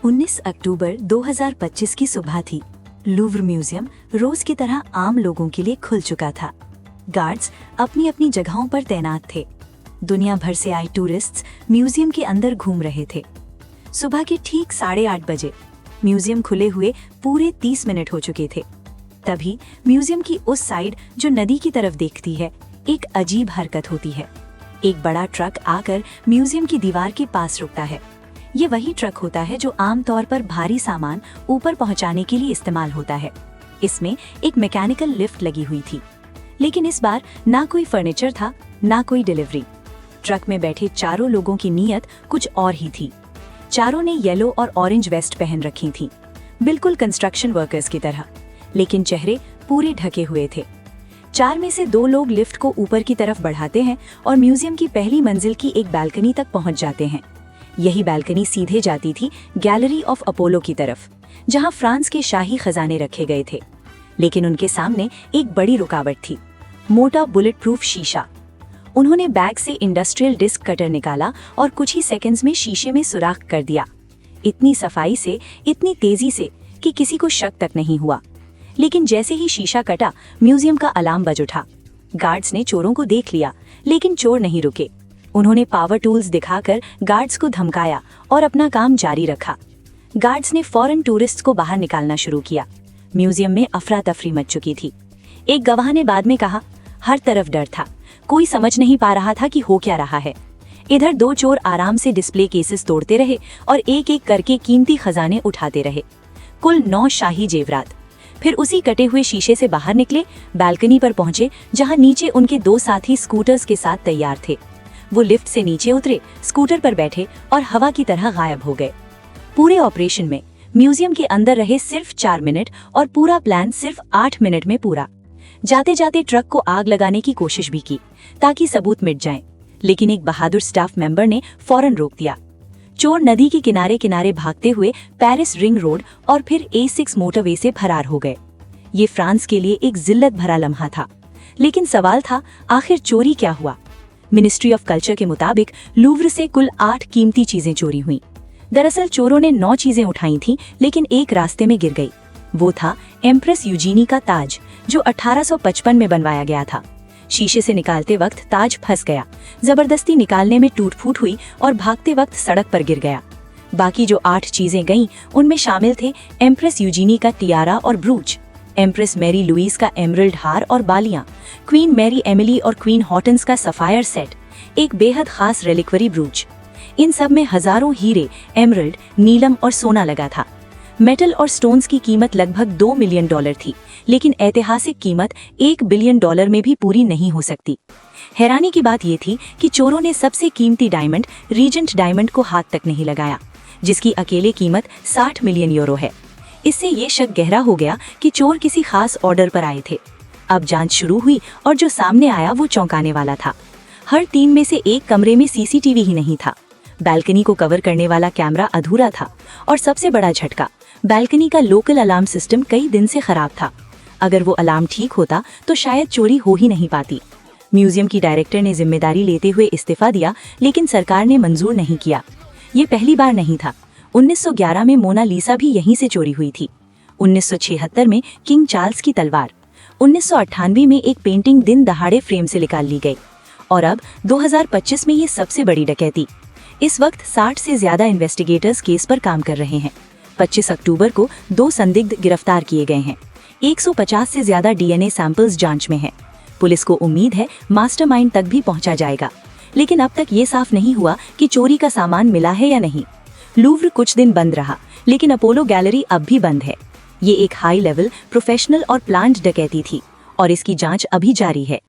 19 अक्टूबर 2025 की सुबह थी। लूव्र म्यूजियम रोज की तरह आम लोगों के लिए खुल चुका था। गार्ड्स अपनी अपनी जगहों पर तैनात थे। दुनिया भर से आए टूरिस्ट्स म्यूजियम के अंदर घूम रहे थे। सुबह के ठीक 8:30 बजे म्यूजियम खुले हुए पूरे 30 मिनट हो चुके थे। तभी म्यूजियम की उस साइड जो नदी की तरफ देखती है, एक अजीब हरकत होती है। एक बड़ा ट्रक आकर म्यूजियम की दीवार के पास रुकता है। ये वही ट्रक होता है जो आमतौर पर भारी सामान ऊपर पहुंचाने के लिए इस्तेमाल होता है। इसमें एक मैकेनिकल लिफ्ट लगी हुई थी, लेकिन इस बार ना कोई फर्नीचर था, ना कोई डिलीवरी। ट्रक में बैठे चारों लोगों की नीयत कुछ और ही थी। चारों ने येलो और ऑरेंज वेस्ट पहन रखी थी, बिल्कुल कंस्ट्रक्शन वर्कर्स की तरह, लेकिन चेहरे पूरे ढके हुए थे। 4 में से 2 लोग लिफ्ट को ऊपर की तरफ बढ़ाते हैं और म्यूजियम की पहली मंजिल की एक बालकनी तक पहुंच जाते हैं। यही बालकनी सीधे जाती थी गैलरी ऑफ अपोलो की तरफ, जहां फ्रांस के शाही खजाने रखे गए थे। लेकिन उनके सामने एक बड़ी रुकावट थी, मोटा बुलेट प्रूफ शीशा। उन्होंने बैग से इंडस्ट्रियल डिस्क कटर निकाला और कुछ ही सेकंड्स में शीशे में सुराख कर दिया। इतनी सफाई से, इतनी तेजी से कि किसी को शक तक नहीं हुआ। लेकिन जैसे ही शीशा कटा, म्यूजियम का अलार्म बज उठा। गार्ड्स ने चोरों को देख लिया, लेकिन चोर नहीं रुके। उन्होंने पावर टूल्स दिखाकर गार्ड्स को धमकाया और अपना काम जारी रखा। गार्ड्स ने फौरन टूरिस्ट्स को बाहर निकालना शुरू किया। म्यूजियम में अफरा तफरी मच चुकी थी। एक गवाह ने बाद में कहा, हर तरफ डर था, कोई समझ नहीं पा रहा था कि हो क्या रहा है। इधर 2 चोर आराम से डिस्प्ले केसेस तोड़ते रहे और एक एक करके कीमती खजाने उठाते रहे। कुल 9 शाही जेवरात। फिर उसी कटे हुए शीशे से बाहर निकले, बालकनी पर पहुंचे, जहां नीचे उनके 2 साथी स्कूटर्स के साथ तैयार थे। वो लिफ्ट से नीचे उतरे, स्कूटर पर बैठे और हवा की तरह गायब हो गए। पूरे ऑपरेशन में म्यूजियम के अंदर रहे सिर्फ 4 मिनट और पूरा प्लान सिर्फ 8 मिनट में पूरा। जाते जाते ट्रक को आग लगाने की कोशिश भी की ताकि सबूत मिट जाएं, लेकिन एक बहादुर स्टाफ मेंबर ने फौरन रोक दिया। चोर नदी के किनारे किनारे भागते हुए पेरिस रिंग रोड और फिर A6 मोटरवे से फरार हो गए। ये फ्रांस के लिए एक जिल्लत भरा लम्हा था, लेकिन सवाल था, आखिर चोरी क्या हुआ? मिनिस्ट्री ऑफ कल्चर के मुताबिक लूव्र से कुल 8 कीमती चीजें चोरी हुई। दरअसल चोरों ने 9 चीजें उठाई थीं, लेकिन एक रास्ते में गिर गई। वो था एम्प्रेस यूजीनी का ताज, जो 1855 में बनवाया गया था। शीशे से निकालते वक्त ताज फंस गया, जबरदस्ती निकालने में टूट फूट हुई और भागते वक्त सड़क पर गिर गया। बाकी जो 8 चीजें गईं, उनमें शामिल थे एम्प्रेस यूजीनी का टियारा और ब्रूच, एम्प्रेस मैरी लुईस का एमरल्ड हार और बालियां, क्वीन मैरी एमिली और क्वीन हॉटन्स का सफायर सेट, एक बेहद खास रेलिक्वरी ब्रूच। इन सब में हजारों हीरे, एमरल्ड, नीलम और सोना लगा था। मेटल और स्टोन्स की कीमत लगभग $2 मिलियन थी, लेकिन ऐतिहासिक कीमत $1 बिलियन में भी पूरी नहीं हो सकती। हैरानी की बात यह थी कि चोरों ने सबसे कीमती डायमंड, रीजेंट डायमंड को हाथ तक नहीं लगाया, जिसकी अकेले कीमत €60 मिलियन है। इससे ये शक गहरा हो गया कि चोर किसी खास ऑर्डर पर आए थे। अब जांच शुरू हुई और जो सामने आया वो चौंकाने वाला था। हर 3 में से एक कमरे में सीसीटीवी ही नहीं था। बालकनी को कवर करने वाला कैमरा अधूरा था और सबसे बड़ा झटका, बालकनी का लोकल अलार्म सिस्टम कई दिन से खराब था। अगर वो अलार्म ठीक होता तो शायद चोरी हो ही नहीं पाती। म्यूजियम की डायरेक्टर ने जिम्मेदारी लेते हुए इस्तीफा दिया, लेकिन सरकार ने मंजूर नहीं किया। ये पहली बार नहीं था। 1911 में मोनालिसा भी यहीं से चोरी हुई थी। 1976 में किंग चार्ल्स की तलवार। 1998 में एक पेंटिंग दिन दहाड़े फ्रेम से निकाल ली गई। और अब 2025 में ये सबसे बड़ी डकैती। इस वक्त 60 से ज्यादा इन्वेस्टिगेटर्स केस पर काम कर रहे हैं। 25 अक्टूबर को 2 संदिग्ध गिरफ्तार किए गए हैं। 150 से ज्यादा DNA सैंपल्स जांच में हैं। पुलिस को उम्मीद है मास्टरमाइंड तक भी पहुंचा जाएगा, लेकिन अब तक ये साफ नहीं हुआ कि चोरी का सामान मिला है या नहीं। लूव्र कुछ दिन बंद रहा, लेकिन अपोलो गैलरी अब भी बंद है। ये एक हाई लेवल, प्रोफेशनल और प्लान्ड डकैती थी और इसकी जांच अभी जारी है।